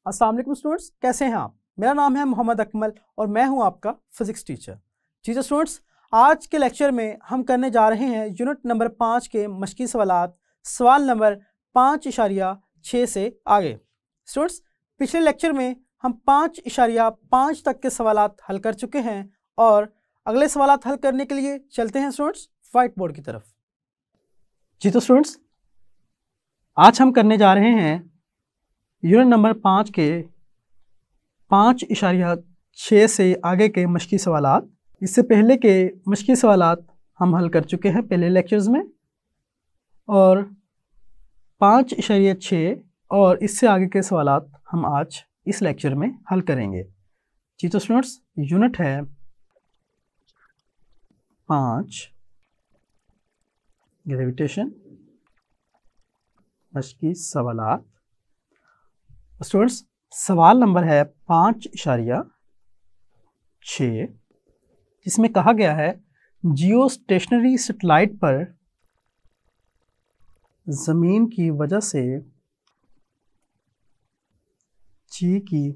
अस्सलाम वालेकुम स्टूडेंट्स, कैसे हैं आप। मेरा नाम है मोहम्मद अकमल और मैं हूं आपका फिजिक्स टीचर। जी तो स्टूडेंट्स, आज के लेक्चर में हम करने जा रहे हैं यूनिट नंबर 5 के मश्की सवालात, सवाल नंबर 5.6 से आगे। स्टूडेंट्स, पिछले लेक्चर में हम 5.5 तक के सवालात हल कर चुके हैं और अगले सवालात हल करने के लिए चलते हैं स्टूडेंट्स व्हाइट बोर्ड की तरफ। जी तो स्टूडेंट्स, आज हम करने जा रहे हैं यूनिट नंबर 5 के 5.6 से आगे के मश्की सवालात। इससे पहले के मश्की सवालात हम हल कर चुके हैं पहले लेक्चर्स में, और 5.6 और इससे आगे के सवालात हम आज इस लेक्चर में हल करेंगे। जी तो स्टूडेंट्स, यूनिट है 5 ग्रेविटेशन मश्की सवालात। स्टूडेंट्स, सवाल नंबर है 5.6, जिसमें कहा गया है जियो स्टेशनरी सैटेलाइट पर जमीन की वजह से जी की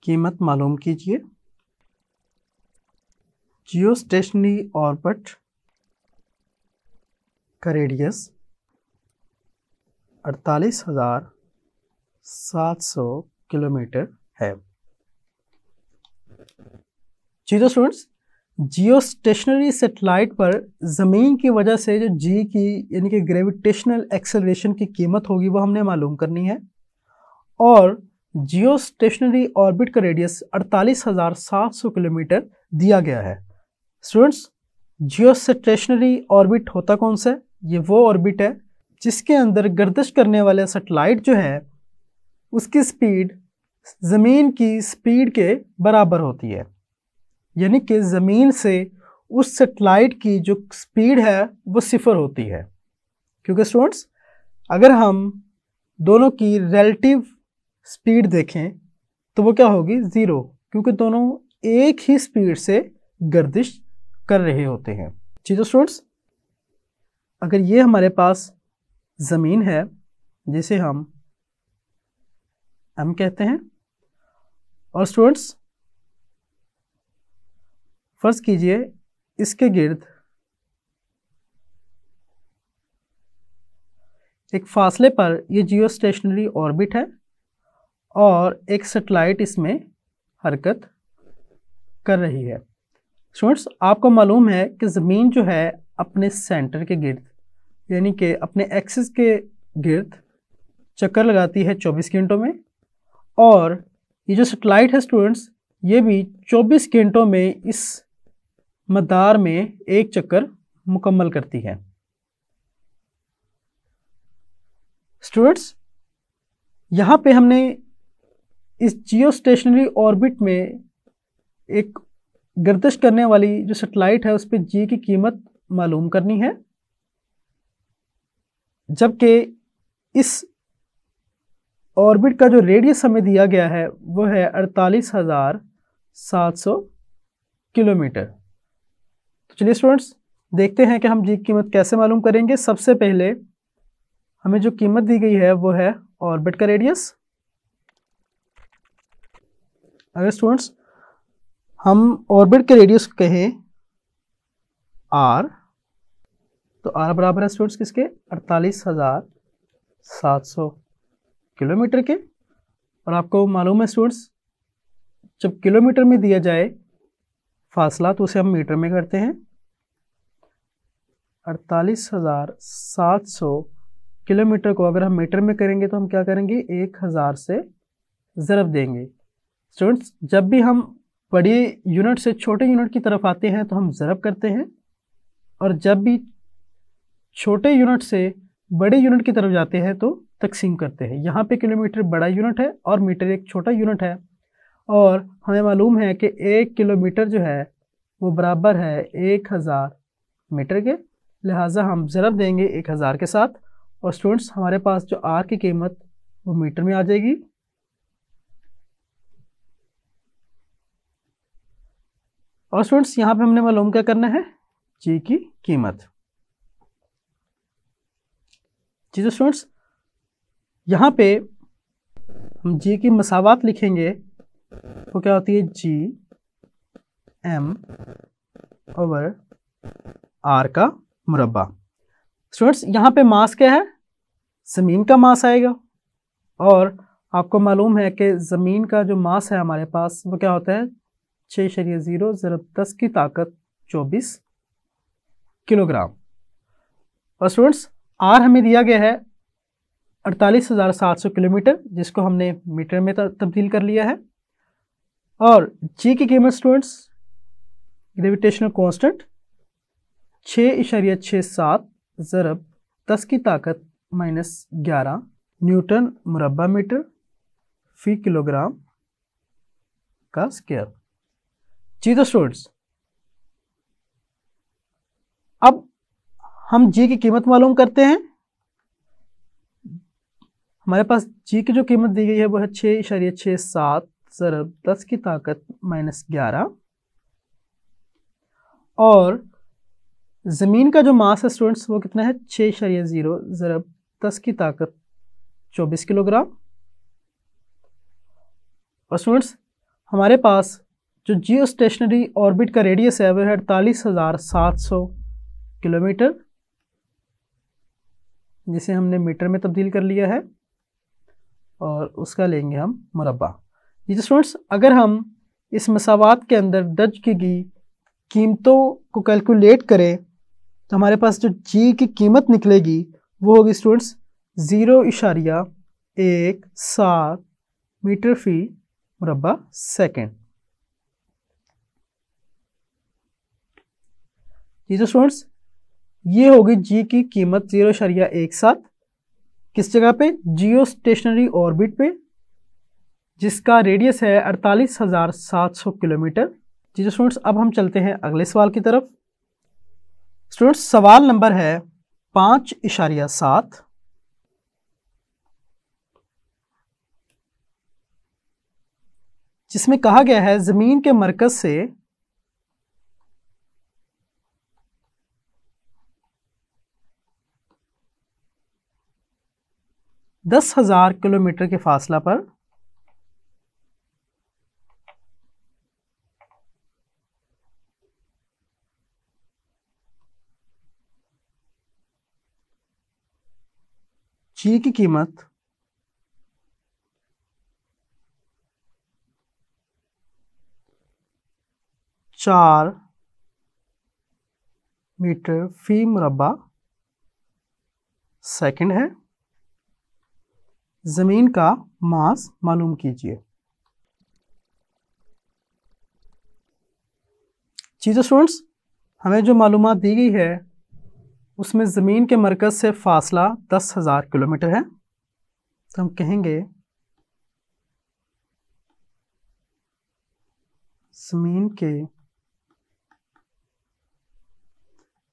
कीमत मालूम कीजिए। जियो स्टेशनरी ऑर्बिट का रेडियस 48,700 किलोमीटर है। जी तो स्टूडेंट्स, जियो स्टेशनरी सैटेलाइट पर ज़मीन की वजह से जो जी की यानी कि ग्रेविटेशनल एक्सेलरेशन की कीमत होगी वो हमने मालूम करनी है, और जियो स्टेशनरी ऑर्बिट का रेडियस 48,700 किलोमीटर दिया गया है। स्टूडेंट्स, जियो स्टेशनरी ऑर्बिट होता कौन सा है? ये वो ऑर्बिट है जिसके अंदर गर्दिश करने वाले सैटेलाइट जो है उसकी स्पीड ज़मीन की स्पीड के बराबर होती है, यानी कि ज़मीन से उस सैटेलाइट की जो स्पीड है वो 0 होती है। क्योंकि स्टूडेंट्स, अगर हम दोनों की रिलेटिव स्पीड देखें तो वो क्या होगी? 0, क्योंकि दोनों एक ही स्पीड से गर्दिश कर रहे होते हैं। जी तो स्टूडेंट्स, अगर ये हमारे पास ज़मीन है जिसे हम M कहते हैं, और स्टूडेंट्स फर्ज कीजिए इसके गिर्द एक फासले पर ये जियो स्टेशनरी ऑर्बिट है और एक सैटेलाइट इसमें हरकत कर रही है। स्टूडेंट्स, आपको मालूम है कि ज़मीन जो है अपने सेंटर के गिर्द यानी कि अपने एक्सिस के गिर्द चक्कर लगाती है 24 घंटों में, और ये जो सैटेलाइट है स्टूडेंट्स ये भी 24 घंटों में इस मदार में एक चक्कर मुकम्मल करती है। स्टूडेंट्स, यहाँ पे हमने इस जियो स्टेशनरी ऑर्बिट में एक गर्दिश करने वाली जो सैटेलाइट है उस पर जी की कीमत मालूम करनी है, जबकि इस ऑर्बिट का जो रेडियस हमें दिया गया है वो है 48,700 किलोमीटर। तो चलिए स्टूडेंट्स, देखते हैं कि हम जी की कीमत कैसे मालूम करेंगे। सबसे पहले हमें जो कीमत दी गई है वो है ऑर्बिट का रेडियस। अगर स्टूडेंट्स हम ऑर्बिट के रेडियस कहें r, तो r बराबर है स्टूडेंट्स किसके? 48,700 किलोमीटर के। और आपको मालूम है स्टूडेंट्स, जब किलोमीटर में दिया जाए फासला तो उसे हम मीटर में करते हैं। 48,700 किलोमीटर को अगर हम मीटर में करेंगे तो हम क्या करेंगे? 1000 से ज़रब देंगे। स्टूडेंट्स, जब भी हम बड़ी यूनिट से छोटे यूनिट की तरफ आते हैं तो हम ज़रब करते हैं, और जब भी छोटे यूनिट से बड़े यूनिट की तरफ जाते हैं तो तकसीम करते हैं। यहाँ पे किलोमीटर बड़ा यूनिट है और मीटर एक छोटा यूनिट है, और हमें मालूम है कि 1 किलोमीटर जो है वो बराबर है 1000 मीटर के, लिहाजा हम ज़रब देंगे 1000 के साथ, और स्टूडेंट्स हमारे पास जो आर की कीमत वो मीटर में आ जाएगी। और स्टूडेंट्स यहाँ पे हमने मालूम क्या करना है? जी की कीमत। जी तो स्टूडेंट्स, यहाँ पे हम जी की मसावात लिखेंगे वो क्या होती है, जी एम ओवर आर का मुरब्बा। स्टूडेंट्स यहाँ पे मास क्या है, ज़मीन का मास आएगा, और आपको मालूम है कि ज़मीन का जो मास है हमारे पास वो क्या होता है, 6.0 ज़रब 10 की ताकत 24 किलोग्राम। और स्टूडेंट्स आर हमें दिया गया है 48,700 किलोमीटर, जिसको हमने मीटर में तब्दील कर लिया है। और जी की कीमत स्टूडेंट्स, ग्रेविटेशनल कांस्टेंट 6.67 ज़रब 10 की ताकत -11 न्यूटन मुरब्बा मीटर फी किलोग्राम का स्क्वायर। जी तो स्टूडेंट्स अब हम जी की कीमत मालूम करते हैं। हमारे पास जी की जो कीमत दी गई है वो है 6.67 ज़रब 10 की ताकत -11, और ज़मीन का जो मास है स्टूडेंट्स वो कितना है, 6.0 ज़रब 10 की ताकत 24 किलोग्राम। और स्टूडेंट्स हमारे पास जो जियो स्टेशनरी ऑर्बिट का रेडियस है वह है 48,700 किलोमीटर, जिसे हमने मीटर में तब्दील कर लिया है, और उसका लेंगे हम मुरब्बा। जी स्टूडेंट्स अगर हम इस मसावात के अंदर दर्ज की गई कीमतों को कैलकुलेट करें तो हमारे पास जो जी की कीमत निकलेगी वो होगी स्टूडेंट्स 0.17 मीटर फी मुरब्बा सेकेंड। जी तो स्टूडेंट्स ये होगी जी की कीमत 0.17 किस जगह पे, जियो स्टेशनरी ऑर्बिट पे, जिसका रेडियस है 48,700 किलोमीटर। जी तो स्टूडेंट्स अब हम चलते हैं अगले सवाल की तरफ। स्टूडेंट्स सवाल नंबर है 5.7, जिसमें कहा गया है जमीन के मरकज से 10,000 किलोमीटर के फासला पर जी की कीमत 4 मीटर फी मुरब्बा सेकंड है। जमीन का मास मालूम कीजिए। जी तो स्टूडेंट्स हमें जो मालूमात दी गई है उसमें ज़मीन के मरकज़ से फासला 10,000 किलोमीटर है, तो हम कहेंगे ज़मीन के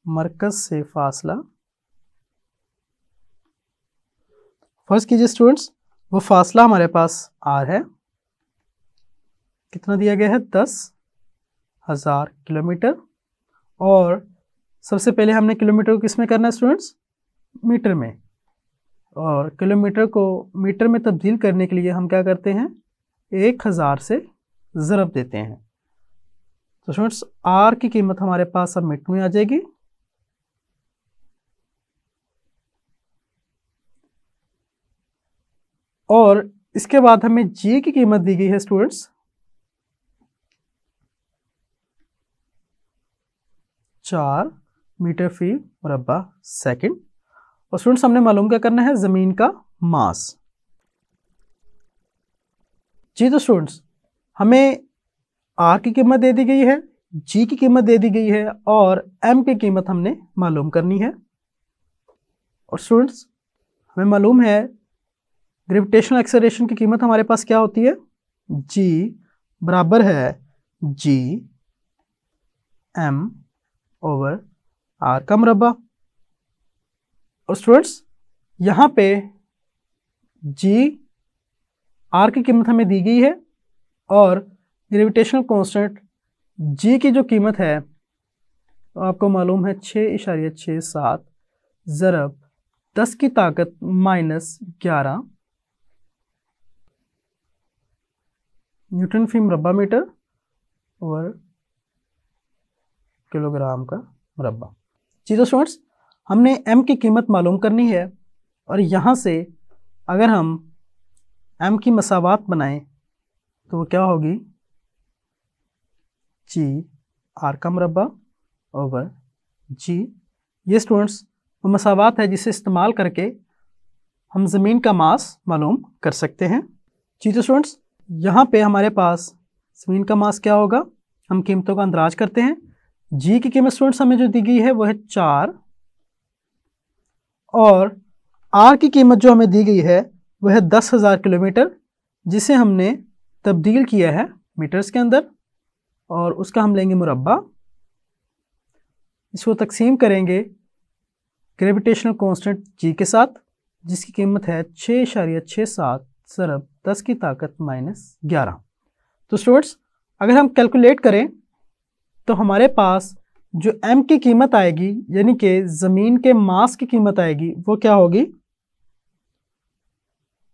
मरकज़ से फासला, फर्ज कीजिए स्टूडेंट्स वो फासला हमारे पास आर है, कितना दिया गया है 10,000 किलोमीटर, और सबसे पहले हमने किलोमीटर को किस में करना है स्टूडेंट्स, मीटर में, और किलोमीटर को मीटर में तब्दील करने के लिए हम क्या करते हैं 1,000 से ज़रब देते हैं। तो स्टूडेंट्स आर की कीमत हमारे पास अब मीटर में आ जाएगी, और इसके बाद हमें जी की कीमत दी गई है स्टूडेंट्स 4 मीटर फी मुरब्बा सेकंड, और स्टूडेंट्स हमने मालूम क्या करना है ज़मीन का मास। जी तो स्टूडेंट्स हमें आर की कीमत दे दी गई है, जी की कीमत दे दी गई है, और एम की कीमत हमने मालूम करनी है। और स्टूडेंट्स हमें मालूम है ग्रेविटेशनल एक्सेलरेशन की कीमत हमारे पास क्या होती है, जी बराबर है जी एम ओवर आर का मुरब्बा। और स्टूडेंट्स यहाँ पे जी आर की कीमत हमें दी गई है, और ग्रेविटेशनल कांस्टेंट जी की जो कीमत है तो आपको मालूम है 6.67 ज़रब 10 की ताकत -11 न्यूटन फी मुरब्बा मीटर ओवर किलोग्राम का मुरब्बा। जी तो स्टूडेंट्स, हमने m की कीमत मालूम करनी है और यहाँ से अगर हम m की मसावात बनाएं तो वो क्या होगी, g r का मुरब्बा ओवर g। ये स्टूडेंट्स वो मसावात है जिसे इस्तेमाल करके हम ज़मीन का मास मालूम कर सकते हैं। जी तो स्टूडेंट्स, यहाँ पे हमारे पास ज़मीन का मास क्या होगा, हम कीमतों का अंदाज करते हैं। जी की कीमत स्टूडेंट्स हमें जो दी गई है वो है 4 और आर की कीमत जो हमें दी गई है वह है 10,000 किलोमीटर, जिसे हमने तब्दील किया है मीटर्स के अंदर और उसका हम लेंगे मुरब्बा। इसको तकसीम करेंगे ग्रेविटेशनल कांस्टेंट जी के साथ, जिसकी कीमत है 6.67 ज़रब 10 की ताकत -11। तो स्टूडेंट्स, अगर हम कैलकुलेट करें तो हमारे पास जो m की कीमत आएगी यानी कि ज़मीन के मास की कीमत आएगी वो क्या होगी,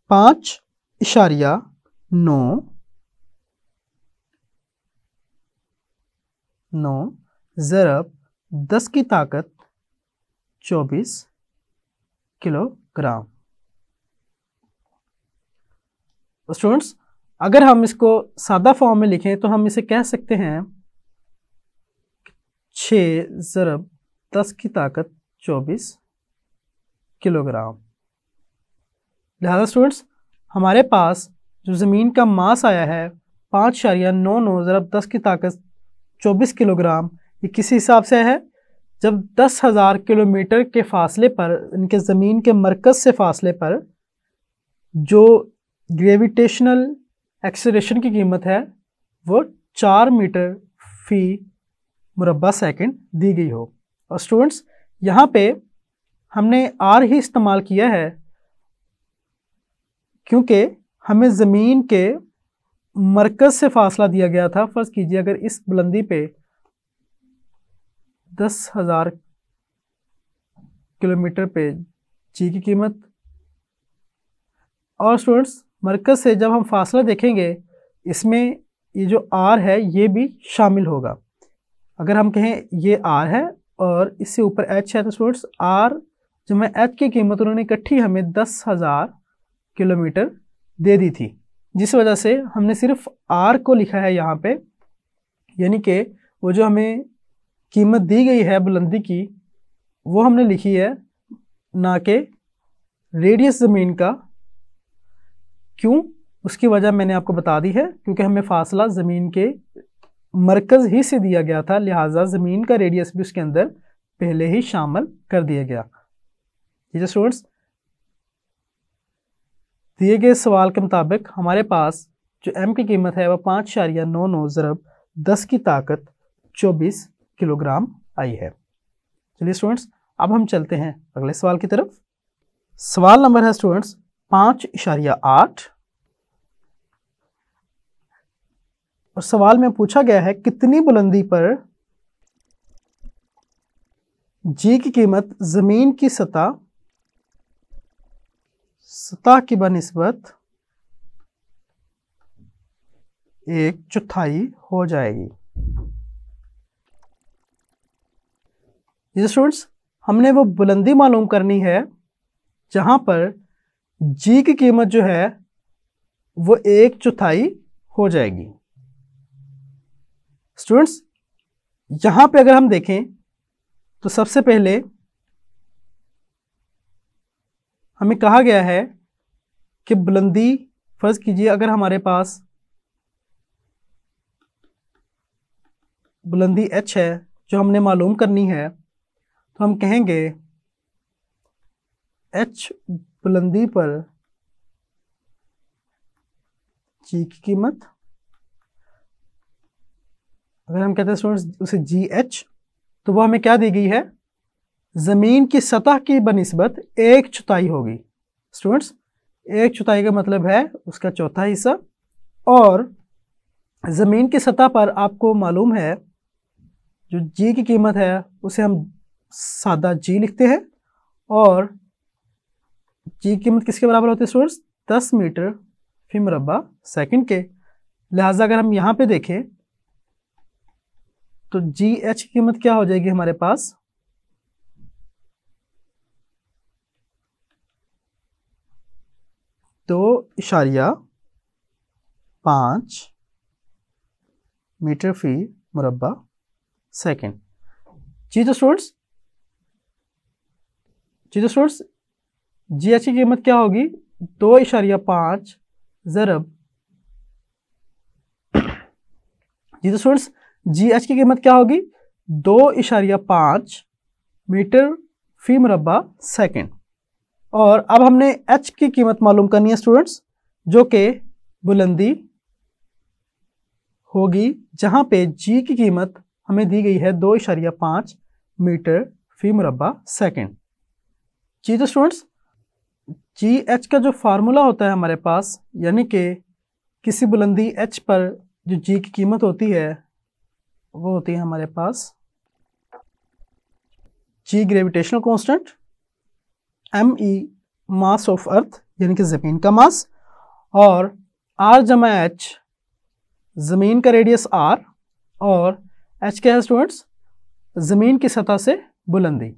5.99 ज़रब 10 की ताकत 24 किलोग्राम। तो स्टूडेंट्स, अगर हम इसको सादा फॉर्म में लिखें तो हम इसे कह सकते हैं 6 ज़रब 10 की ताकत 24 किलोग्राम। लिहाजा स्टूडेंट्स, हमारे पास जो ज़मीन का मास आया है 5.99 ज़रब 10 की ताकत 24 किलोग्राम, ये किस हिसाब से है, जब 10,000 किलोमीटर के फासले पर, इनके ज़मीन के मरकज़ से फासले पर जो ग्रेविटेशनल एक्सेलरेशन की कीमत है वो 4 मीटर फी मुरब्बा सेकंड दी गई हो। और स्टूडेंट्स, यहाँ पे हमने आर ही इस्तेमाल किया है क्योंकि हमें ज़मीन के मरकज़ से फासला दिया गया था। फ़र्ज़ कीजिए अगर इस बुलंदी पे 10,000 किलोमीटर पे जी की कीमत, और स्टूडेंट्स मरकज़ से जब हम फासला देखेंगे इसमें ये जो आर है ये भी शामिल होगा। अगर हम कहें ये आर है और इससे ऊपर एच है तो स्टूडेंट्स आर जो मैं एच की कीमत उन्होंने इकट्ठी हमें 10,000 किलोमीटर दे दी थी, जिस वजह से हमने सिर्फ आर को लिखा है यहाँ पे, यानी कि वो जो हमें कीमत दी गई है बुलंदी की वो हमने लिखी है, ना कि रेडियस ज़मीन का। क्यों, उसकी वजह मैंने आपको बता दी है, क्योंकि हमें फासला ज़मीन के मरकज़ ही से दिया गया था, लिहाजा ज़मीन का रेडियस भी उसके अंदर पहले ही शामिल कर दिया गया। ठीक है स्टूडेंट्स, दिए गए सवाल के मुताबिक हमारे पास जो m की कीमत है वह 5.99 ज़रब 10 की ताकत 24 किलोग्राम आई है। चलिए स्टूडेंट्स, अब हम चलते हैं अगले सवाल की तरफ। सवाल नंबर है स्टूडेंट्स 5.8 और सवाल में पूछा गया है कितनी बुलंदी पर जी की कीमत ज़मीन की सतह की बनिस्बत 1/4 हो जाएगी। स्टूडेंट्स, हमने वो बुलंदी मालूम करनी है जहां पर जी की कीमत जो है वो 1/4 हो जाएगी। स्टूडेंट्स, यहां पे अगर हम देखें तो सबसे पहले हमें कहा गया है कि बुलंदी, फर्ज कीजिए अगर हमारे पास बुलंदी h है जो हमने मालूम करनी है, तो हम कहेंगे h बुलंदी पर g की कीमत, अगर हम कहते हैं स्टूडेंट्स उसे GH, तो वो हमें क्या दी गई है, ज़मीन की सतह की बनिस्बत 1/4 होगी। स्टूडेंट्स, 1/4 का मतलब है उसका चौथा हिस्सा, और ज़मीन की सतह पर आपको मालूम है जो जी की कीमत है उसे हम सादा जी लिखते हैं, और जी की कीमत किसके बराबर होती है स्टूडेंट्स, 10 मीटर फी मुरब्बा सेकंड के। लिहाजा अगर हम यहाँ पे देखें तो जी एच की कीमत क्या हो जाएगी हमारे पास, तो 2.5 मीटर फी मुरब्बा सेकेंड। जी तो स्टूडेंट्स जी एच की कीमत क्या होगी, 2.5 ज़रब, जी तो स्टूडेंट्स जी एच की कीमत क्या होगी, 2.5 मीटर फी मुरब्बा सेकेंड। और अब हमने एच की कीमत मालूम करनी है स्टूडेंट्स, जो कि बुलंदी होगी, जहां पे जी की कीमत हमें दी गई है 2.5 मीटर फी मुरब्बा सेकेंड। जी तो स्टूडेंट्स जी एच का जो फार्मूला होता है हमारे पास, यानी कि किसी बुलंदी एच पर जो जी की कीमत होती है वो होती है हमारे पास G gravitational constant, M E mass of earth यानी कि ज़मीन का मास, और आर जमा एच ज़मीन का रेडियस आर, और एच क्या है स्टूडेंट्स, ज़मीन की सतह से बुलंदी।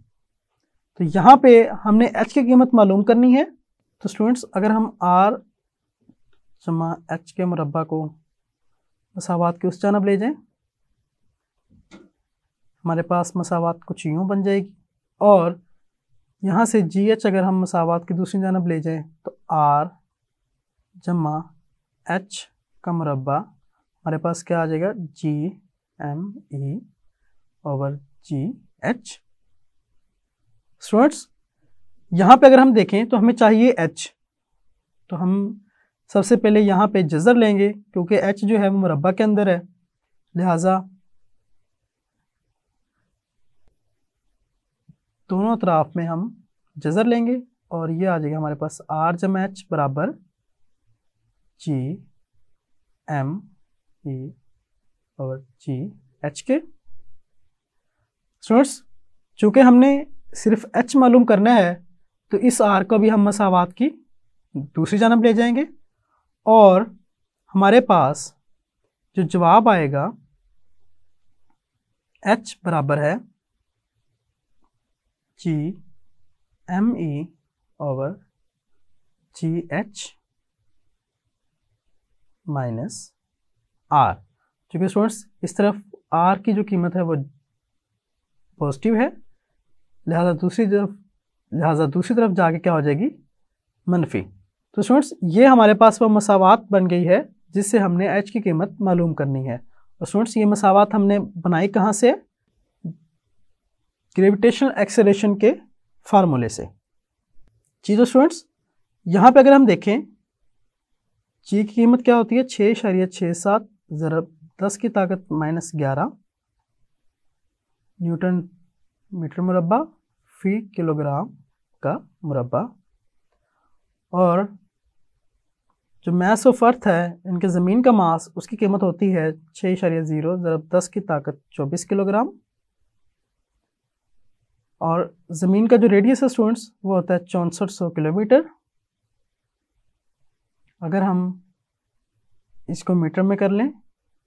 तो यहाँ पे हमने एच की कीमत मालूम करनी है। तो स्टूडेंट्स अगर हम आर जमा एच के मुरब्बा को मसावात की उस जानब ले जाएं, हमारे पास मसावात कुछ यूँ बन जाएगी, और यहाँ से जी एच अगर हम मसावात की दूसरी जानब ले जाएं तो आर जमा एच का मुरब्बा हमारे पास क्या आ जाएगा, G M E over G H. Students यहाँ पे अगर हम देखें तो हमें चाहिए एच, तो हम सबसे पहले यहाँ पे जज़र लेंगे, क्योंकि एच जो है वो मुरब्बा के अंदर है, लिहाजा दोनों तरफ में हम जज़र लेंगे, और ये आ जाएगा हमारे पास आर जमा एच बराबर जी एम ई और जी एच के। स्टूडेंट्स चूँकि हमने सिर्फ एच मालूम करना है, तो इस आर को भी हम मसावात की दूसरी जानब ले जाएंगे, और हमारे पास जो जवाब आएगा एच बराबर है G M E over G H minus R. क्योंकि स्टूडेंट्स इस तरफ आर की जो कीमत है वो पॉजिटिव है, लिहाजा दूसरी तरफ जाके क्या हो जाएगी, मनफी। तो स्टूडेंट्स ये हमारे पास वो मसावात बन गई है जिससे हमने एच की कीमत मालूम करनी है। और स्टूडेंट्स ये मसावात हमने बनाई कहाँ से, ग्रेविटेशनल एक्सेलरेशन के फार्मूले से। जी तो स्टूडेंट्स यहाँ पे अगर हम देखें जी की कीमत क्या होती है, 6.67 ज़रब 10 की ताकत -11 न्यूटन मीटर मुरब्बा फी किलोग्राम का मुरब्बा, और जो मास ऑफ अर्थ है इनके ज़मीन का मास, उसकी कीमत होती है 6.0 ज़रब 10 की ताकत 24 किलोग्राम, और ज़मीन का जो रेडियस है स्टूडेंट्स वो होता है 6400 किलोमीटर। अगर हम इसको मीटर में कर लें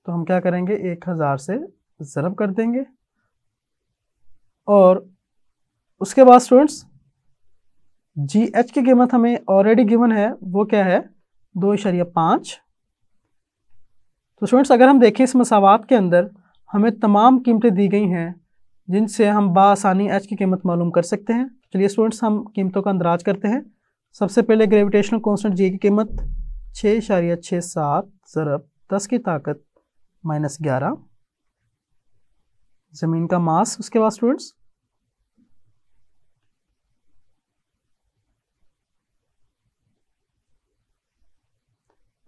तो हम क्या करेंगे, 1000 से ज़रब कर देंगे, और उसके बाद स्टूडेंट्स जी एच की कीमत हमें ऑलरेडी गिवन है, वो क्या है 2.5। तो स्टूडेंट्स अगर हम देखें इस मसावात के अंदर हमें तमाम कीमतें दी गई हैं जिनसे हम बासानी एच की कीमत मालूम कर सकते हैं। चलिए स्टूडेंट्स हम कीमतों का अंदराज करते हैं। सबसे पहले ग्रेविटेशनल कांस्टेंट जी की कीमत 6.67 ज़रब 10 की ताकत -11 ज़मीन का मास, उसके बाद स्टूडेंट्स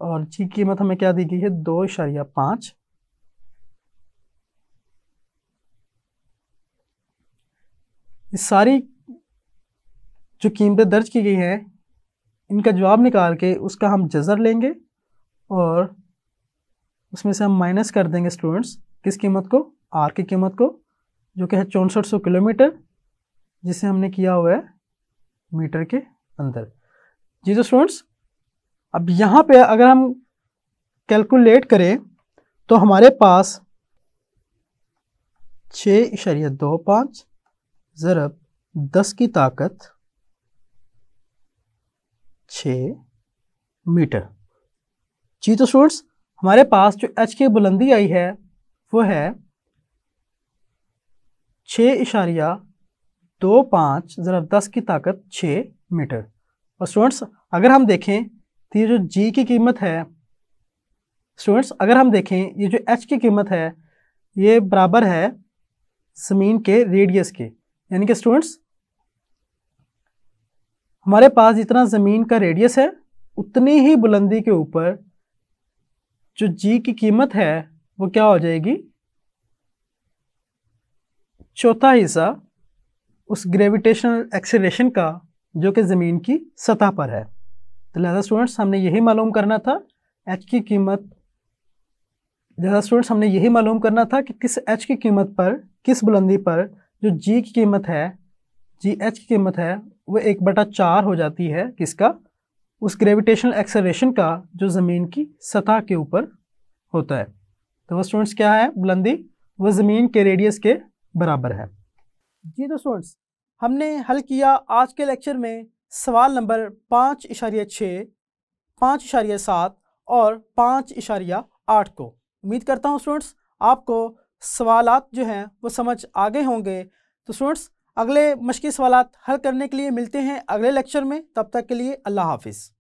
और जी की कीमत हमें क्या दी गई है 2.5। इस सारी जो कीमतें दर्ज की गई हैं इनका जवाब निकाल के उसका हम जज़र लेंगे, और उसमें से हम माइनस कर देंगे स्टूडेंट्स किस कीमत को, आर की कीमत को, जो कि है 6400 किलोमीटर, जिसे हमने किया हुआ है मीटर के अंदर। जी तो स्टूडेंट्स अब यहाँ पे अगर हम कैलकुलेट करें तो हमारे पास 6.25 ज़रब 10 की ताकत 6 मीटर। जी तो स्टूडेंट्स, हमारे पास जो h की बुलंदी आई है वो है 6.25 ज़रब 10 की ताकत 6 मीटर। और स्टूडेंट्स अगर हम देखें तो ये जो g की कीमत है, स्टूडेंट्स अगर हम देखें ये जो h की कीमत है ये बराबर है ज़मीन के रेडियस के, यानी कि स्टूडेंट्स हमारे पास जितना ज़मीन का रेडियस है उतनी ही बुलंदी के ऊपर जो जी की कीमत है वो क्या हो जाएगी, चौथा हिस्सा उस ग्रेविटेशनल एक्सेलरेशन का जो कि ज़मीन की सतह पर है। तो लिहाजा स्टूडेंट्स हमने यही मालूम करना था एच की कीमत, लिहाजा स्टूडेंट्स हमने यही मालूम करना था कि किस एच की कीमत पर, किस बुलंदी पर जो जी की कीमत है, जी एच की कीमत है वो 1/4 हो जाती है किसका, उस ग्रेविटेशनल एक्सेलरेशन का जो ज़मीन की सतह के ऊपर होता है। तो वो स्टूडेंट्स क्या है, बुलंदी वो ज़मीन के रेडियस के बराबर है। जी तो स्टूडेंट्स हमने हल किया आज के लेक्चर में सवाल नंबर 5.6, 5.7 और 5.8 को। उम्मीद करता हूँ स्टूडेंट्स आपको सवालात जो हैं वो समझ आ गए होंगे। तो स्टूडेंट्स अगले मुश्किल सवालात हल करने के लिए मिलते हैं अगले लेक्चर में। तब तक के लिए अल्लाह हाफिज़।